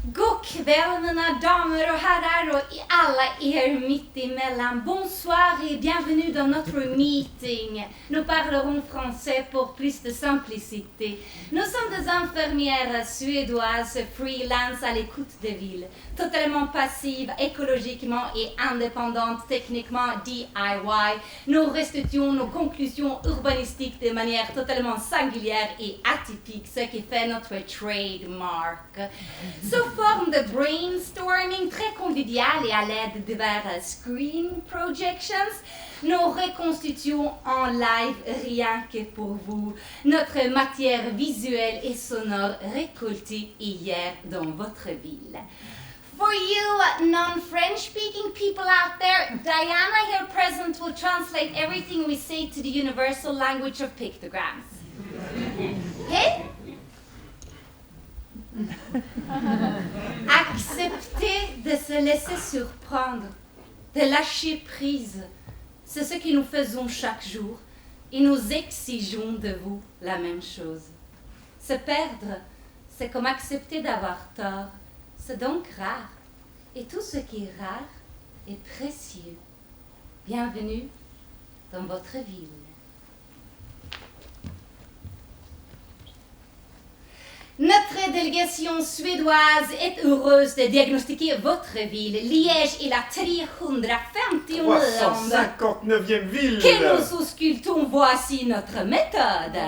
God kväll mina damer och herrar och alla er mitt emellan. Bonsoir et bienvenue dans notre meeting. Nous parlerons français pour plus de simplicité. Nous sommes des infirmières suédoises freelance à l'écoute des villes, totalement passives, écologiquement et indépendantes, techniquement DIY. Nous restituons nos conclusions urbanistiques de manière totalement singulière et atypique, ce qui fait notre trademark. Sous forme de brainstorming très convivial et à l'aide de divers screen projections, nous reconstituons en live rien que pour vous notre matière visuelle et sonore récoltée hier dans votre ville. For you non-French-speaking people out there, Diana here present will translate everything we say to the universal language of pictograms. Okay? Accepter de se laisser surprendre, de lâcher prise, c'est ce que nous faisons chaque jour et nous exigeons de vous la même chose. Se perdre, c'est comme accepter d'avoir tort, c'est donc rare. Et tout ce qui est rare est précieux. Bienvenue dans votre ville. Notre délégation suédoise est heureuse de diagnostiquer votre ville. Liège est la 359e ville que nous auscultons. Voici notre méthode.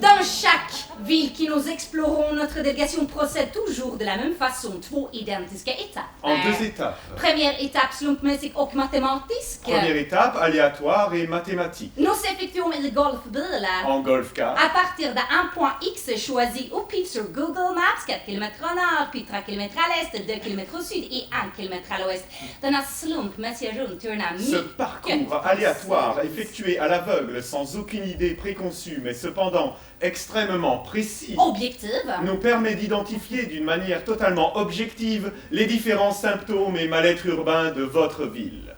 Dans chaque ville que nous explorons, notre délégation procède toujours de la même façon, 2 identiska étapes. En 2 étapes. Première étape, slumpmässig och matematisk. Première étape, aléatoire et mathématique. Nous effectuons une golfbil En golfcar. à partir d'un point X choisi au pif sur Google Maps, 4 km au nord, puis 3 km à l'est, 2 km au sud et 1 km à l'ouest. Denna slumpmässiga rundtur Ce parcours aléatoire, effectué à l'aveugle, sans aucune idée préconçue, mais cependant extrêmement précis, objective nous permet d'identifier d'une manière totalement objective les différents symptômes et mal-être urbains de votre ville.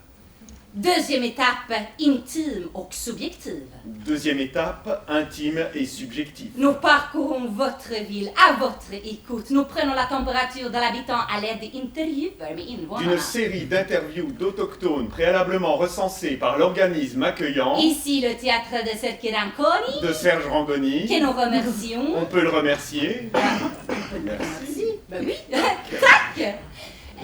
Deuxième étape, intime och subjective. Deuxième étape, intime et subjective. Nous parcourons votre ville à votre écoute. Nous prenons la température de l'habitant à l'aide d'interviews med invånarna. D'une série d'interviews d'autochtones préalablement recensées par l'organisme accueillant. Ici le théâtre de Serge Rangoni. De Serge Rangoni. Que nous remercions. On peut le remercier. Merci. Ben oui. Tac.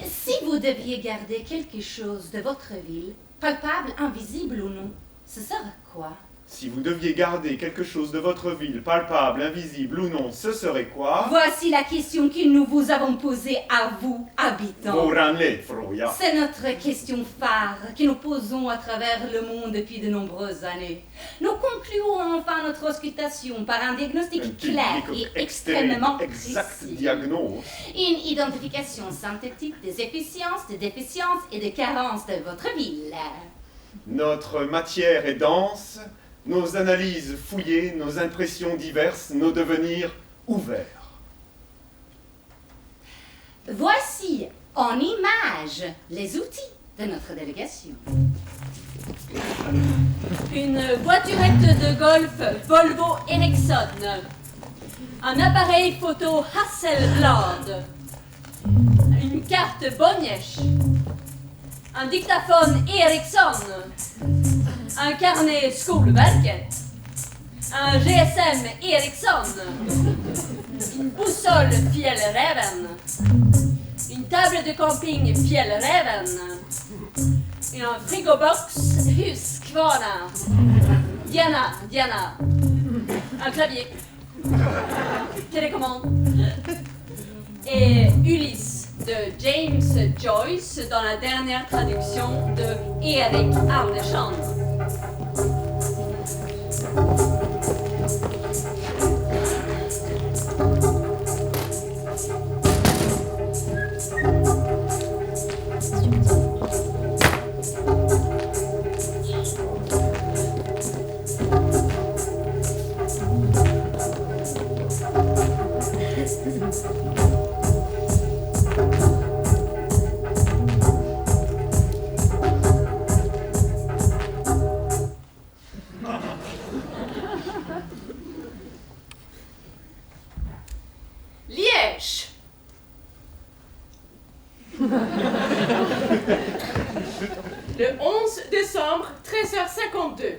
Si vous deviez garder quelque chose de votre ville, palpable, invisible ou non, ce serait quoi? Si vous deviez garder quelque chose de votre ville, palpable, invisible ou non, ce serait quoi? Voici la question que nous vous avons posée à vous, habitants. C'est notre question phare que nous posons à travers le monde depuis de nombreuses années. Nous concluons enfin notre auscultation par un diagnostic clair et extrêmement exact précis. diagnose. Une identification synthétique des efficiences, des déficiences et des carences de votre ville. Notre matière est dense, nos analyses fouillées, nos impressions diverses, nos devenirs ouverts. Voici en image les outils de notre délégation. Une voiturette de golf Volvo Ericsson. Un appareil photo Hasselblad. Une carte Bonnièche. Un dictaphone Ericsson. Un carnet Skolverket. Un GSM Ericsson. Une boussole Fjällräven. Une table de camping Fjällräven. Et un frigobox Husqvarna. Diana. Un clavier. Télécommande. Et Ulysse de James Joyce dans la dernière traduction de Erik Andersson. 1952.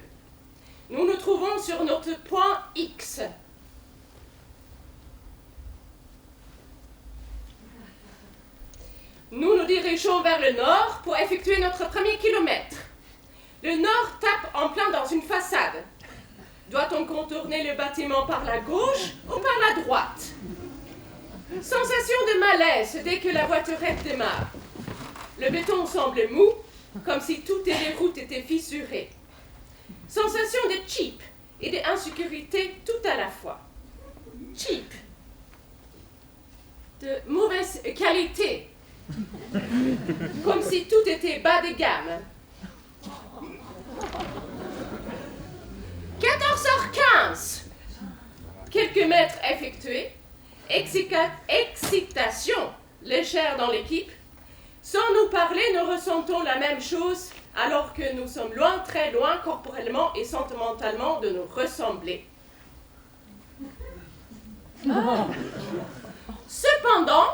Nous nous trouvons sur notre point X. Nous nous dirigeons vers le nord pour effectuer notre premier kilomètre. Le nord tape en plein dans une façade. Doit-on contourner le bâtiment par la gauche ou par la droite? Sensation de malaise dès que la voiturette démarre. Le béton semble mou, comme si toutes les routes étaient fissurées. Sensation de cheap et d'insécurité tout à la fois. Cheap, de mauvaise qualité, comme si tout était bas de gamme. 14h15, quelques mètres effectués, excitation légère dans l'équipe. Sans nous parler, nous ressentons la même chose alors que nous sommes loin, très loin, corporellement et sentimentalement de nous ressembler. Cependant,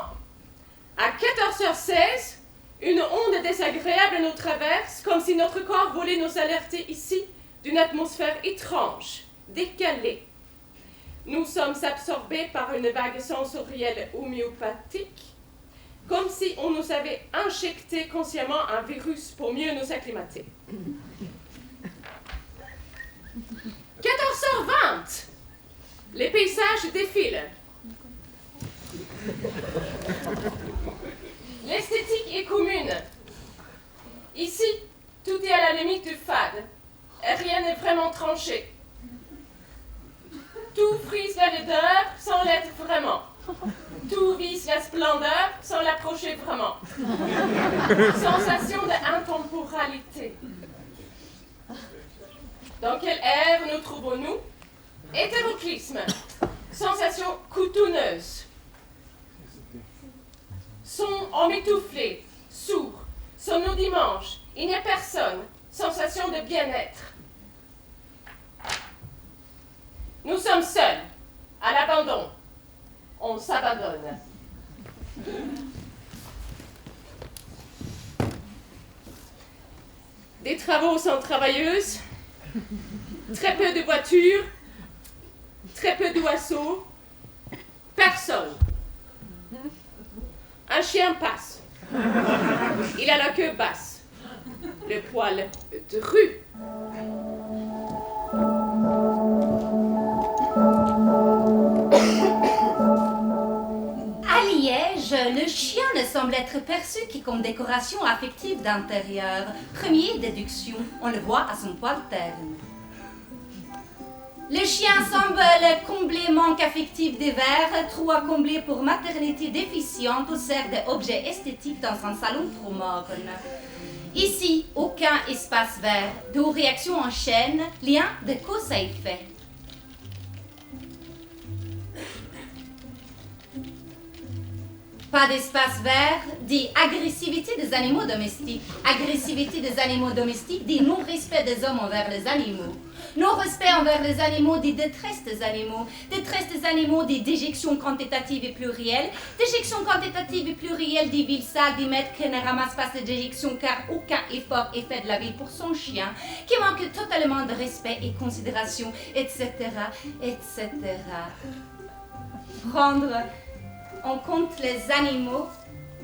à 14h16, une onde désagréable nous traverse comme si notre corps voulait nous alerter ici d'une atmosphère étrange, décalée. Nous sommes absorbés par une vague sensorielle homéopathique, comme si on nous avait injecté consciemment un virus pour mieux nous acclimater. 14h20, les paysages défilent. L'esthétique est commune. Ici, tout est à la limite du fade, et rien n'est vraiment tranché. Tout frise la laideur sans l'être vraiment. Tout vise la splendeur sans l'approcher vraiment. Sensation d'intemporalité. Dans quelle ère nous trouvons-nous? Hétéroclisme. Sensation coutouneuse. Son emmitouflé, sourd. Sommes-nous dimanche? Il n'y a personne. Sensation de bien-être. Nous sommes seuls, à l'abandon. On s'abandonne. Des travaux sans travailleuses, très peu de voitures, très peu d'oiseaux, personne. Un chien passe. Il a la queue basse, le poil dru. À Liège, le chien ne semble être perçu que comme décoration affective d'intérieur. Première déduction, on le voit à son poil terne. Le chien semble combler manque affectif des verts, trou à combler pour maternité déficiente ou sert d'objet esthétique dans un salon trop morne. Ici, aucun espace vert, d'où réaction en chaîne, lien de cause à effet. Pas d'espace vert dit agressivité des animaux domestiques. Agressivité des animaux domestiques dit non-respect des hommes envers les animaux. Non-respect envers les animaux dit détresse des animaux. Détresse des animaux dit déjection quantitative et plurielle. Déjection quantitative et plurielle dit ville sale, dit maître qui ne ramasse pas ses déjections car aucun effort est fait de la ville pour son chien, qui manque totalement de respect et considération, etc., etc. Prendre en compte les animaux,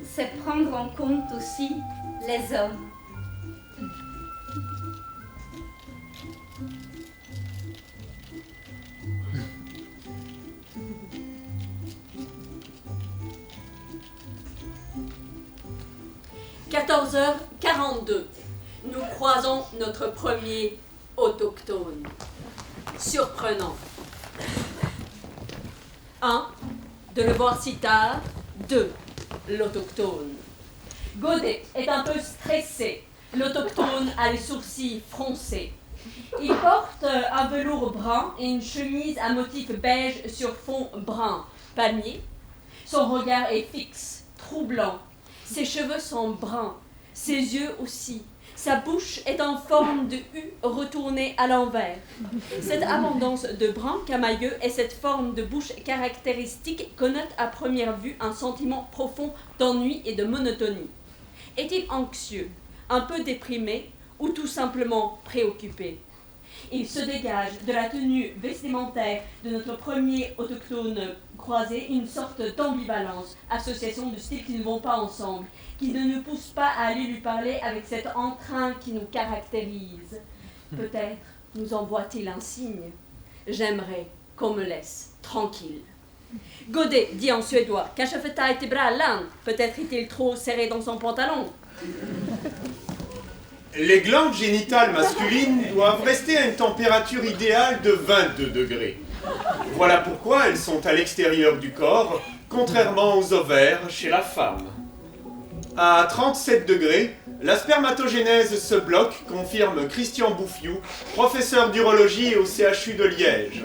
c'est prendre en compte aussi les hommes. « 14h42. Nous croisons notre premier autochtone. Surprenant. 1. De le voir si tard. 2. L'autochtone. Godet est un peu stressé. L'autochtone a les sourcils froncés. Il porte un velours brun et une chemise à motif beige sur fond brun, palmier. Son regard est fixe, troublant. Ses cheveux sont bruns, ses yeux aussi. Sa bouche est en forme de U retournée à l'envers. Cette abondance de brun camailleux et cette forme de bouche caractéristique connotent à première vue un sentiment profond d'ennui et de monotonie. Est-il anxieux, un peu déprimé ou tout simplement préoccupé. Il se dégage de la tenue vestimentaire de notre premier autochtone croisé une sorte d'ambivalence, association de styles qui ne vont pas ensemble, qui ne nous pousse pas à aller lui parler avec cet entrain qui nous caractérise. Peut-être nous envoie-t-il un signe. J'aimerais qu'on me laisse tranquille. Godet dit en suédois, Kashafetai Tibralan, peut-être est-il trop serré dans son pantalon. Les glandes génitales masculines doivent rester à une température idéale de 22 degrés. Voilà pourquoi elles sont à l'extérieur du corps, contrairement aux ovaires chez la femme. À 37 degrés, la spermatogénèse se bloque, confirme Christian Bouffiou, professeur d'urologie au CHU de Liège.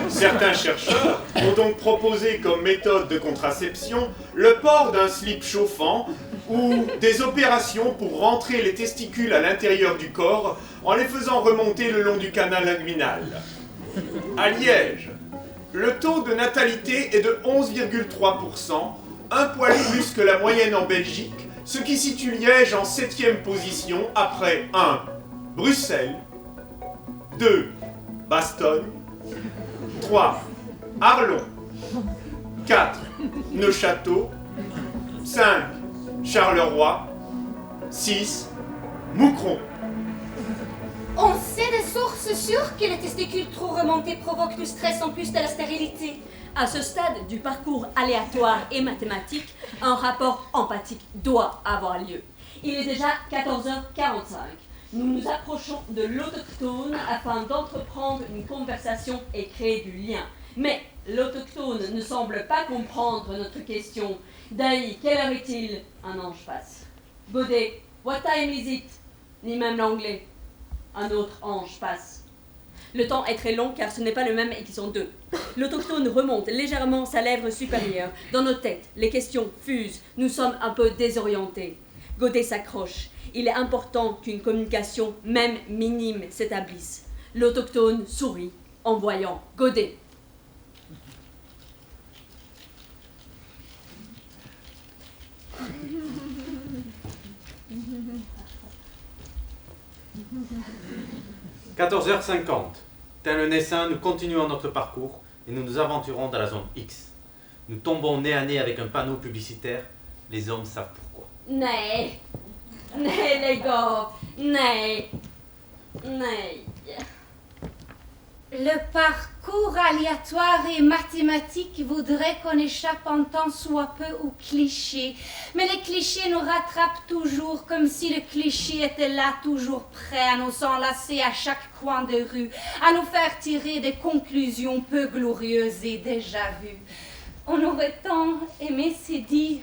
Certains chercheurs ont donc proposé comme méthode de contraception le port d'un slip chauffant ou des opérations pour rentrer les testicules à l'intérieur du corps en les faisant remonter le long du canal inguinal. À Liège, le taux de natalité est de 11,3%, un poil plus que la moyenne en Belgique, ce qui situe Liège en 7e position après 1. Bruxelles, 2. Bastogne, 3. Arlon, 4. Neuchâteau, 5. Charleroi, 6. Moucron. On sait de sources sûres que les testicules trop remontés provoquent du stress en plus de la stérilité. À ce stade du parcours aléatoire et mathématique, un rapport empathique doit avoir lieu. Il est déjà 14h45. Nous nous approchons de l'autochtone afin d'entreprendre une conversation et créer du lien. Mais l'autochtone ne semble pas comprendre notre question. Dali, quelle heure est-il? Un ange passe. Godet, what time is it? Ni même l'anglais. Un autre ange passe. Le temps est très long car ce n'est pas le même et qu'ils sont deux. L'autochtone remonte légèrement sa lèvre supérieure. Dans nos têtes, les questions fusent. Nous sommes un peu désorientés. Godet s'accroche. Il est important qu'une communication, même minime, s'établisse. L'autochtone sourit en voyant Godet. « 14h50. Tel le naissin, nous continuons notre parcours et nous nous aventurons dans la zone X. Nous tombons nez à nez avec un panneau publicitaire. Les hommes savent pourquoi. Nej, nej, lägg av. Nej, nej. Le parcours aléatoire et mathématique voudrait qu'on échappe en tant soit peu aux clichés. Mais les clichés nous rattrapent toujours comme si le cliché était là toujours prêt à nous enlacer à chaque coin de rue, à nous faire tirer des conclusions peu glorieuses et déjà vues. On aurait tant aimé se dire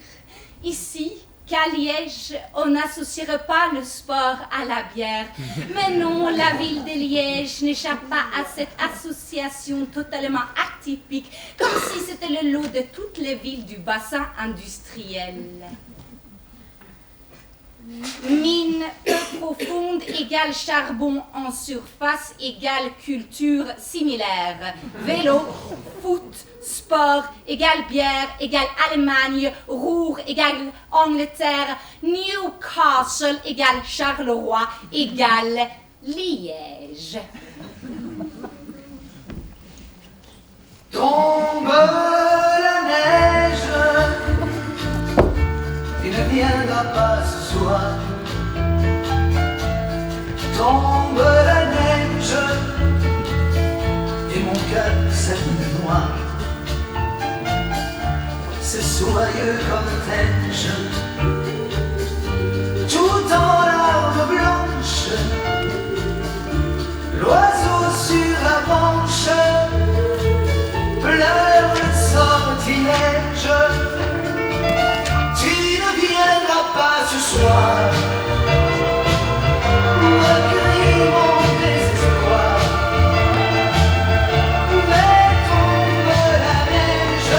ici qu'à Liège, on n'associerait pas le sport à la bière. Mais non, la ville de Liège n'échappe pas à cette association totalement atypique, comme si c'était le lot de toutes les villes du bassin industriel. Mine peu profonde égale charbon en surface égale culture similaire. Vélo, foot, sport égale bière égale Allemagne, Ruhr égale Angleterre, Newcastle égale Charleroi égale Liège. Tombe la neige, il ne viendra pas ce soir. Tombe la neige, et mon cœur s'allume noir. C'est soyeux comme neige, tout en larmes blanches. L'oiseau sur la branche pleure le sortilège. Tu ne viendras pas ce soir recueillir mon désespoir. Mais tombe la neige,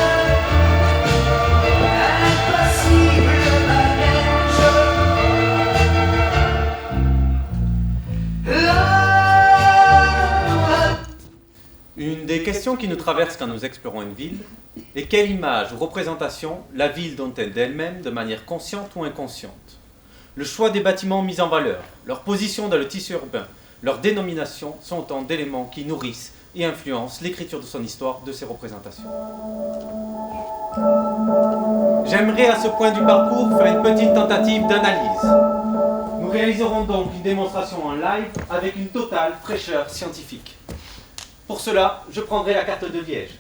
impassible manège. Une des questions qui nous traverse quand nous explorons une ville est quelle image ou représentation la ville donne-t-elle d'elle-même de manière consciente ou inconsciente. Le choix des bâtiments mis en valeur, leur position dans le tissu urbain, leur dénomination sont autant d'éléments qui nourrissent et influencent l'écriture de son histoire, de ses représentations. J'aimerais à ce point du parcours faire une petite tentative d'analyse. Nous réaliserons donc une démonstration en live avec une totale fraîcheur scientifique. Pour cela, je prendrai la carte de Liège.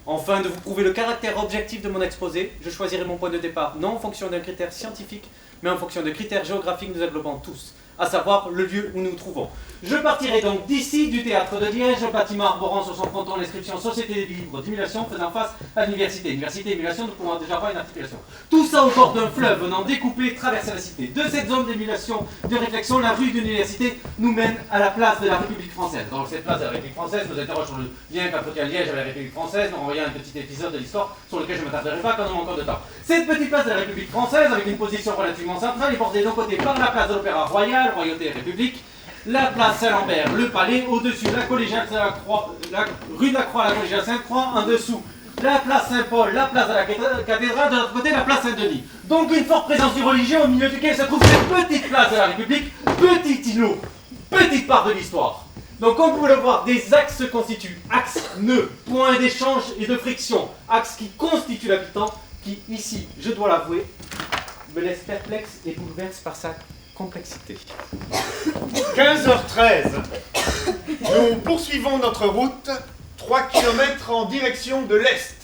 Afin de vous prouver le caractère objectif de mon exposé, je choisirai mon point de départ non en fonction d'un critère scientifique, mais en fonction de critères géographiques nous englobant tous, à savoir le lieu où nous nous trouvons. Je partirai donc d'ici, du théâtre de Liège, le bâtiment arborant sur son fronton l'inscription Société libre d'émulation faisant face à l'université. Université émulation, nous pouvons déjà voir une articulation. Tout ça au bord d'un fleuve venant découper, traverser la cité. De cette zone d'émulation, de réflexion, la rue de l'université nous mène à la place de la République française. Dans cette place de la République française, nous interroge sur le lien qu'entretient Liège avec la République française, nous renvoyons un petit épisode de l'histoire sur lequel je ne m'attarderai pas quand on a encore de temps. Cette petite place de la République française, avec une position relativement centrale, est bordée d'un côté par la place de l'Opéra Royal, Royauté et République, la place Saint-Lambert, le palais, au-dessus la collégiale Sainte-Croix, la rue de la Croix, la collégiale Sainte-Croix, en dessous la place Saint-Paul, la place de la cathédrale, de l'autre côté la place Saint-Denis. Donc une forte présence du religieux au milieu duquel se trouve cette petite place de la République, petit îlot, petite part de l'histoire. Donc comme vous pouvez le voir, des axes se constituent, axes, nœuds, points d'échange et de friction, axes qui constituent l'habitant, qui ici, je dois l'avouer, me laisse perplexe et bouleverse par sa complexité. 15h13. Nous poursuivons notre route, 3 km en direction de l'Est.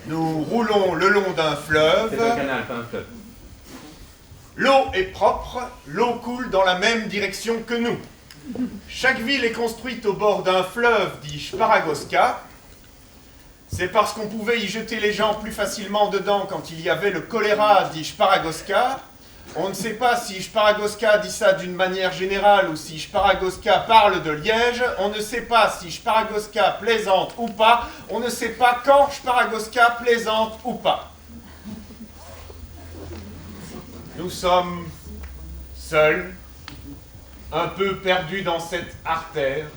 Nous roulons le long d'un fleuve. C'est un canal, pas un fleuve. L'eau est propre, l'eau coule dans la même direction que nous. Chaque ville est construite au bord d'un fleuve dit Sparagoska. C'est parce qu'on pouvait y jeter les gens plus facilement dedans quand il y avait le choléra dit Sparagoska. On ne sait pas si Sparagoska dit ça d'une manière générale ou si Sparagoska parle de Liège. On ne sait pas si Sparagoska plaisante ou pas. On ne sait pas quand Sparagoska plaisante ou pas. Nous sommes seuls, un peu perdus dans cette artère.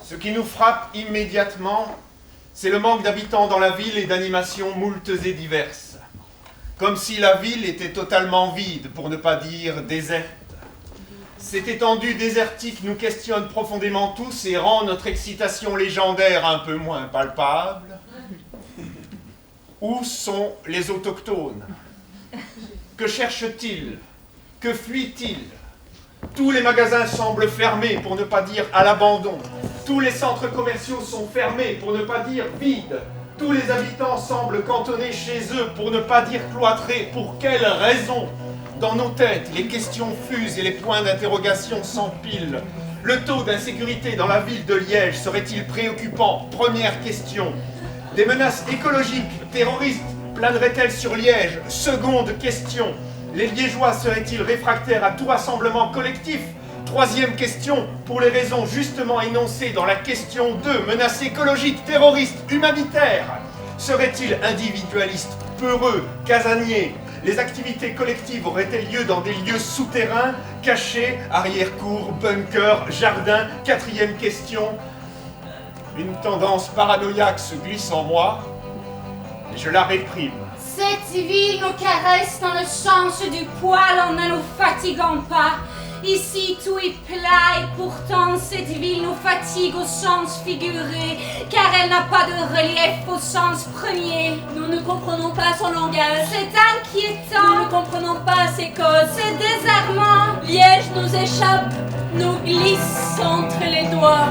Ce qui nous frappe immédiatement, c'est le manque d'habitants dans la ville et d'animations moultes et diverses. Comme si la ville était totalement vide, pour ne pas dire déserte. Cette étendue désertique nous questionne profondément tous et rend notre excitation légendaire un peu moins palpable. Où sont les autochtones? Que cherchent-ils? Que fuient-ils? Tous les magasins semblent fermés, pour ne pas dire à l'abandon. Tous les centres commerciaux sont fermés, pour ne pas dire vides. Tous les habitants semblent cantonnés chez eux, pour ne pas dire cloîtrés. Pour quelle raison? Dans nos têtes, les questions fusent et les points d'interrogation s'empilent. Le taux d'insécurité dans la ville de Liège serait-il préoccupant? Première question. Des menaces écologiques, terroristes, planeraient-elles sur Liège? Seconde question. Les Liégeois seraient-ils réfractaires à tout rassemblement collectif? Troisième question, pour les raisons justement énoncées dans la question 2, menaces écologiques, terroristes, humanitaires, seraient-ils individualistes, peureux, casaniers? Les activités collectives auraient-elles lieu dans des lieux souterrains, cachés, arrière-cour, bunkers, jardins? Quatrième question, une tendance paranoïaque se glisse en moi, et je la réprime. Cette ville nous caresse dans le sens du poil en ne nous fatiguant pas. Ici tout est plat et pourtant cette ville nous fatigue au sens figuré, car elle n'a pas de relief au sens premier. Nous ne comprenons pas son langage. C'est inquiétant. Nous ne comprenons pas ses codes. C'est désarmant. Liège nous échappe, nous glisse entre les doigts.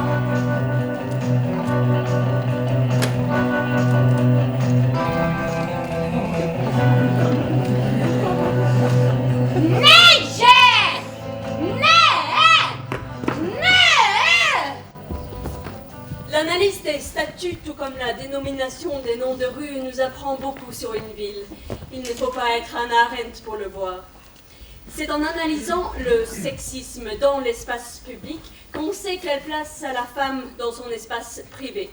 L'analyse des statuts, tout comme la dénomination des noms de rues, nous apprend beaucoup sur une ville. Il ne faut pas être un Arendt pour le voir. C'est en analysant le sexisme dans l'espace public qu'on sait quelle place a la femme dans son espace privé.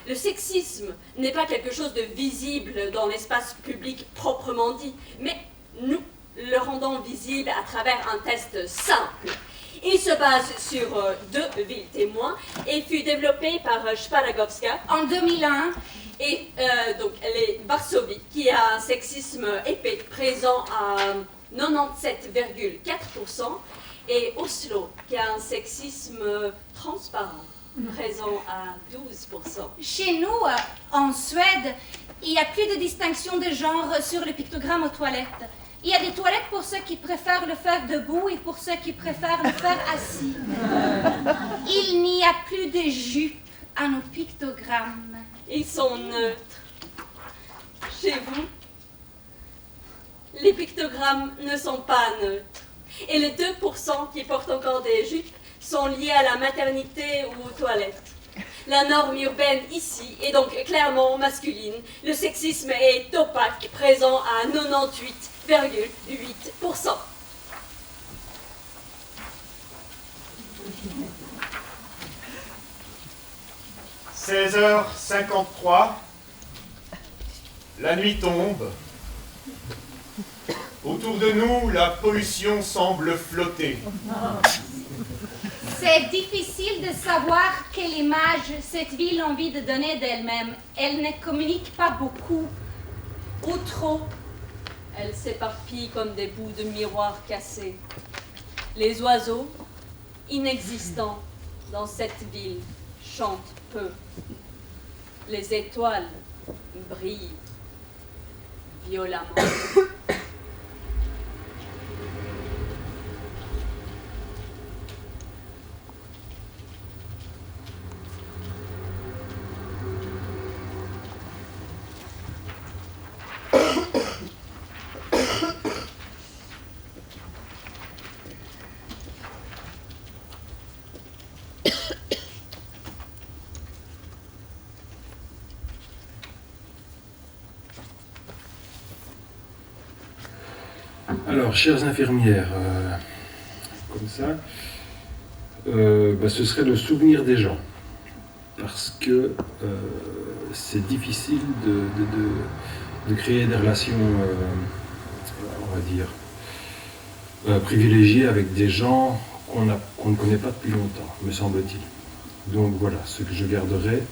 Le sexisme n'est pas quelque chose de visible dans l'espace public proprement dit, mais nous le rendons visible à travers un test simple. Il se base sur 2 villes témoins et fut développé par Sparagoska En 2001, Et donc, les Varsovie, qui a un sexisme épais, présent à 97,4%, et Oslo, qui a un sexisme transparent, présent à 12%. Chez nous, en Suède, il n'y a plus de distinction de genre sur les pictogrammes aux toilettes. Il y a des toilettes pour ceux qui préfèrent le faire debout et pour ceux qui préfèrent le faire assis. Il n'y a plus de jupes à nos pictogrammes. Ils sont neutres. Chez vous, les pictogrammes ne sont pas neutres. Et les 2% qui portent encore des jupes sont liés à la maternité ou aux toilettes. La norme urbaine ici est donc clairement masculine. Le sexisme est opaque, présent à 98,8%. « 16h53, la nuit tombe. Autour de nous, la pollution semble flotter. C'est difficile de savoir quelle image cette ville a envie de donner d'elle-même. Elle ne communique pas beaucoup, ou trop. Elle s'éparpille comme des bouts de miroir cassés. Les oiseaux, inexistants dans cette ville, chantent peu. Les étoiles brillent violemment. Alors, chères infirmières, comme ça, ce serait le souvenir des gens. Parce que c'est difficile de créer des relations, on va dire, privilégiées avec des gens qu'on ne connaît pas depuis longtemps, me semble-t-il. Donc voilà, ce que je garderai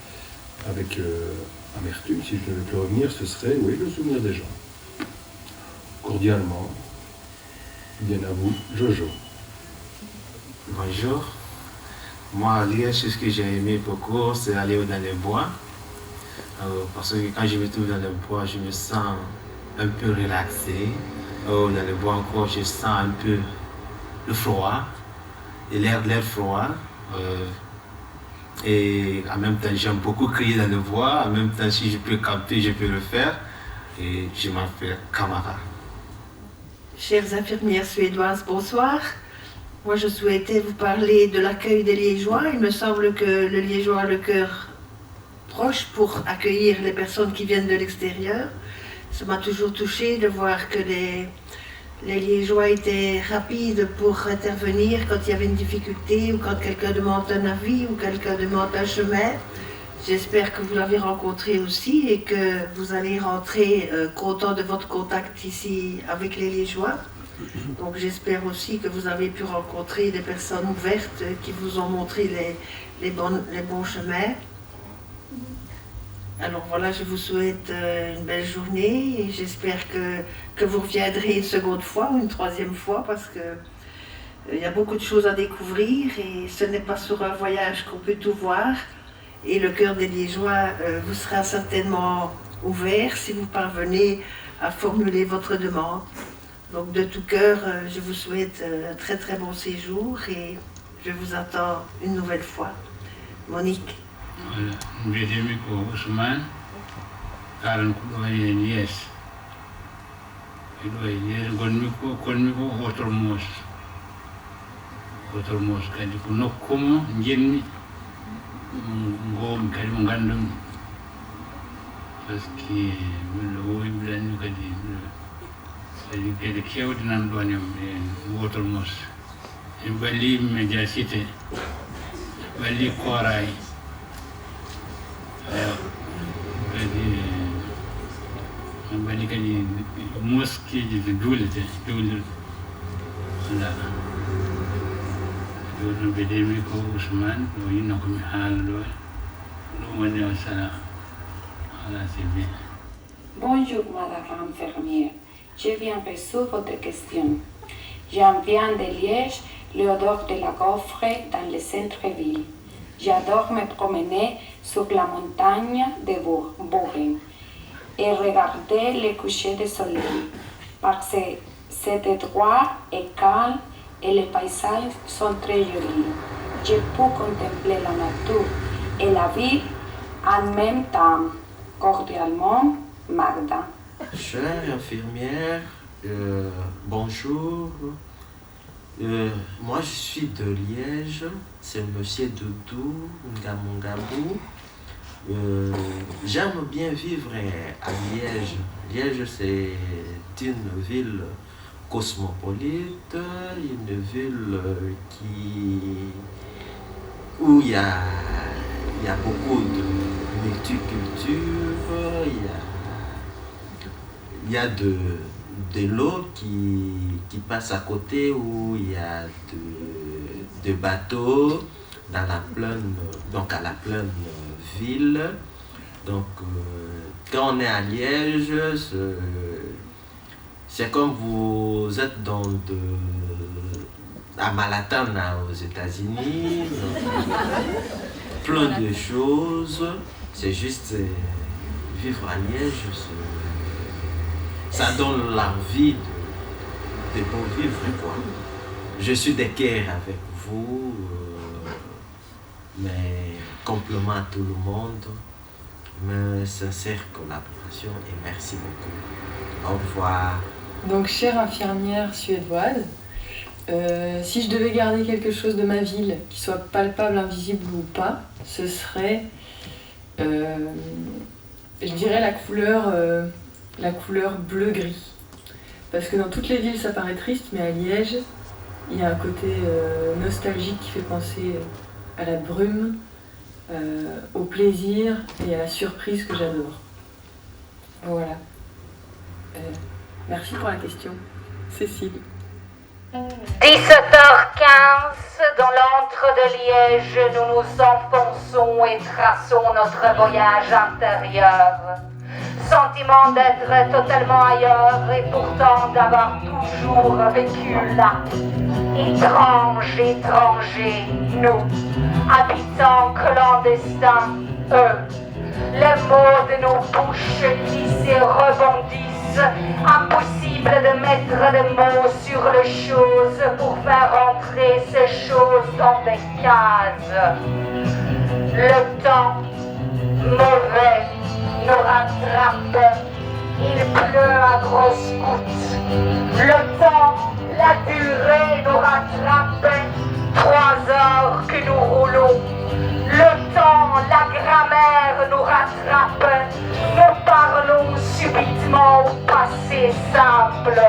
avec amertume, si je devais plus revenir, ce serait, oui, le souvenir des gens. Cordialement. Bien à vous, Jojo. Bonjour. Moi, lire, ce que j'ai aimé beaucoup, c'est aller dans les bois. Parce que quand je me trouve dans les bois, je me sens un peu relaxé. Dans les bois encore, je sens un peu le froid, et l'air froid. Et en même temps, j'aime beaucoup crier dans les bois. En même temps, si je peux camper, je peux le faire. Et je m'appelle Kamara. Chères infirmières suédoises, bonsoir. Moi, je souhaitais vous parler de l'accueil des Liégeois. Il me semble que le Liégeois a le cœur proche pour accueillir les personnes qui viennent de l'extérieur. Ça m'a toujours touchée de voir que les Liégeois étaient rapides pour intervenir quand il y avait une difficulté ou quand quelqu'un demande un avis ou quelqu'un demande un chemin. J'espère que vous l'avez rencontré aussi et que vous allez rentrer content de votre contact ici avec les Liégeois. Donc j'espère aussi que vous avez pu rencontrer des personnes ouvertes qui vous ont montré les bons chemins. Alors voilà, je vous souhaite une belle journée et j'espère que vous reviendrez une seconde fois ou une troisième fois parce que il y a beaucoup de choses à découvrir et ce n'est pas sur un voyage qu'on peut tout voir. Et le cœur des Liégeois vous sera certainement ouvert si vous parvenez à formuler votre demande. Donc de tout cœur, je vous souhaite un très très bon séjour et je vous attends une nouvelle fois. Monique. Mbiyetemi ko Ousmane karan ko ɗo e Lies ɗo e Lies gonmi ko Hortormos kadi ko nokkumo jenmi ngomi kadi mo gandumi par ce que miɗo wowi mbiɗa anndi kadi kadi kewɗe nan ɗon e Hortormos e ɓalli Média Cité ɓalli Koray kadi mbaɗi kadi mosqueji to juulete wala ɗo no mbiɗemi ko Ousmane ɗo yinno komi haala ɗo ɗum woni o sala Voilà, c'est bien. Bonjour, madame l'infirmière. Je viens résoudre votre question. J'en viens de Liège, l'odeur de la gaufre dans le centre-ville. J'adore me promener sur la montagne de Bourgogne et regarder le coucher du soleil, parce que cet endroit est calme et les paysages sont très jolis. Je peux contempler la nature et la ville en même temps. Cordialement, Magda. Chère infirmière, bonjour. Moi je suis de Liège, c'est Monsieur Doudou Ngamongabou. J'aime bien vivre à Liège. Liège c'est une ville cosmopolite, une ville où il y a beaucoup de multiculture, il y a de l'eau qui passe à côté, où il y a de bateaux dans la plaine, donc à la pleine ville. Donc quand on est à Liège, c'est comme vous êtes à Manhattan aux États-Unis. Plein de choses. C'est juste vivre à Liège, ça donne l'envie de bon vivre, quoi. Je suis d'accord avec vous, mais compliment à tout le monde, mais sincère collaboration et merci beaucoup. Au revoir. Donc, chère infirmière suédoise, si je devais garder quelque chose de ma ville, qui soit palpable, invisible ou pas, ce serait, je dirais la couleur bleu-gris. Parce que dans toutes les villes, ça paraît triste, mais à Liège, il y a un côté nostalgique qui fait penser à la brume, au plaisir et à la surprise que j'adore. Voilà. Merci pour la question. Cécile. 17h15, dans l'antre de Liège, nous nous enfonçons et traçons notre voyage intérieur. Sentiment d'être totalement ailleurs et pourtant d'avoir toujours vécu là. Étrangers, nous, habitants clandestins, eux. Les mots de nos bouches glissent et rebondissent. Impossible de mettre des mots sur les choses pour faire entrer ces choses dans des cases. Le temps mauvais nous rattrape. Il pleut à grosses gouttes. Le temps, la durée nous rattrape. 3 heures que nous roulons. Le temps, la grammaire nous rattrape. Nous parlons subitement au passé simple.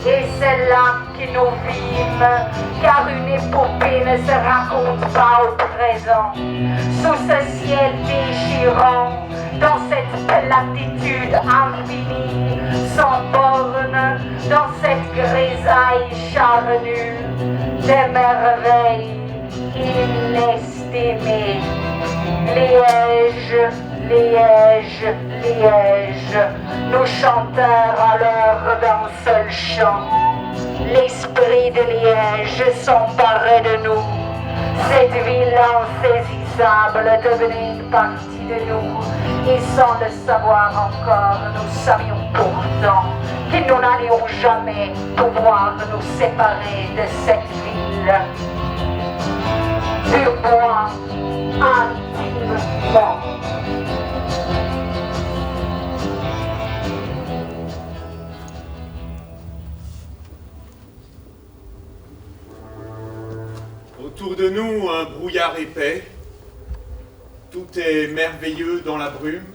Et c'est là que nous vîmes, car une épopée ne se raconte pas au présent. Sous ce ciel déchirant, dans cette platitude infinie, sans borne, dans cette grisaille charnue, des merveilles inestimées. Liège, Liège, Liège, nous chantèrent alors d'un seul chant. L'esprit de Liège s'emparait de nous. Cette ville insaisissable devenait une partie de nous. Et sans le savoir encore, nous savions pourtant que nous n'allions jamais pouvoir nous séparer de cette ville. Du moins, intimement. Autour de nous, un brouillard épais. Tout est merveilleux dans la brume.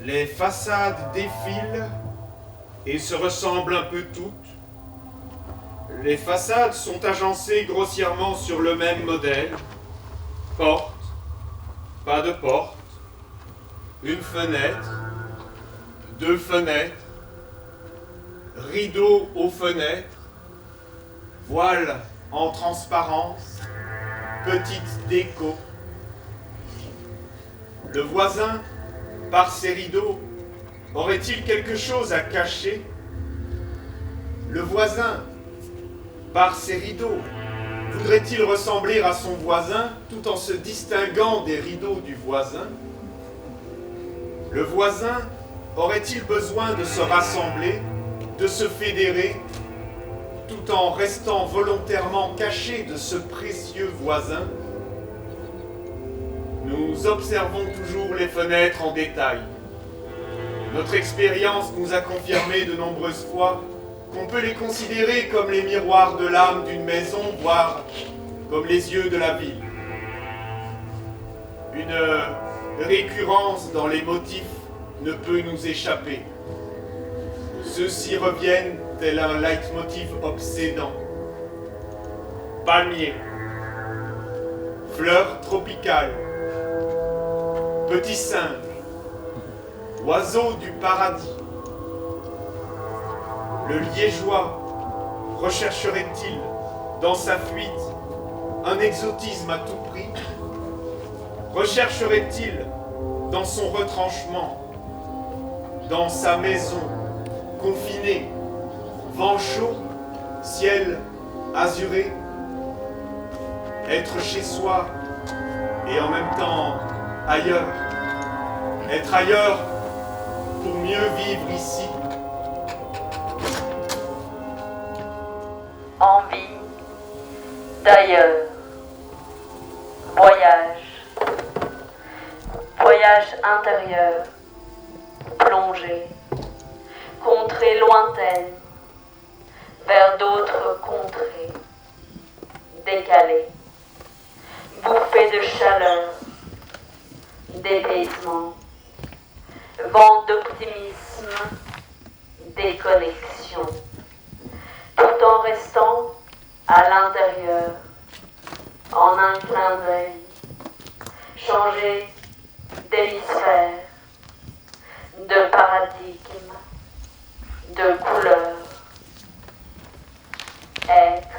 Les façades défilent et se ressemblent un peu toutes. Les façades sont agencées grossièrement sur le même modèle. Porte, pas de porte, une fenêtre, 2 fenêtres, rideaux aux fenêtres, voile en transparence, petite déco. Le voisin, par ses rideaux, aurait-il quelque chose à cacher? Le voisin, par ses rideaux, voudrait-il ressembler à son voisin tout en se distinguant des rideaux du voisin? Le voisin aurait-il besoin de se rassembler, de se fédérer, tout en restant volontairement caché de ce précieux voisin? Nous observons toujours les fenêtres en détail. Notre expérience nous a confirmé de nombreuses fois qu'on peut les considérer comme les miroirs de l'âme d'une maison, voire comme les yeux de la ville. Une récurrence dans les motifs ne peut nous échapper. Ceux-ci reviennent tel un leitmotiv obsédant. Palmier, fleurs tropicales, petits singes, oiseaux du paradis. Le liégeois rechercherait-il dans sa fuite un exotisme à tout prix? Rechercherait-il dans son retranchement, dans sa maison, confinée, vent chaud, ciel azuré, être chez soi et en même temps ailleurs, être ailleurs pour mieux vivre ici? Envie d'ailleurs, voyage intérieur, plongée, contrée lointaine, vers d'autres contrées, décalées, bouffée de chaleur, d'apaisement, vent d'optimisme, déconnexion, tout en restant à l'intérieur, en un clin d'œil, changer d'hémisphère, de paradigme, de couleur, être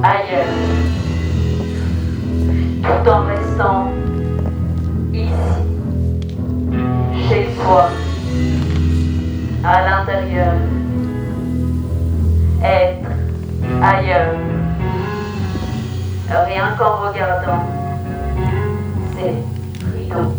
ailleurs, tout en restant ici, chez soi, à l'intérieur, être ailleurs, rien qu'en regardant ces rideaux.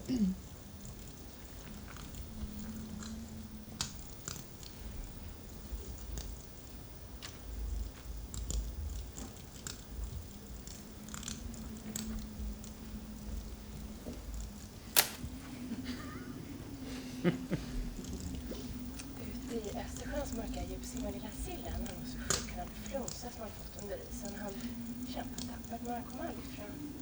Ute i Östersjöns mörka djup simmar lilla sillen. Han var så sjuk, han hade flunsa som han fått under isen. Han kämpade tappert men han kom aldrig fram.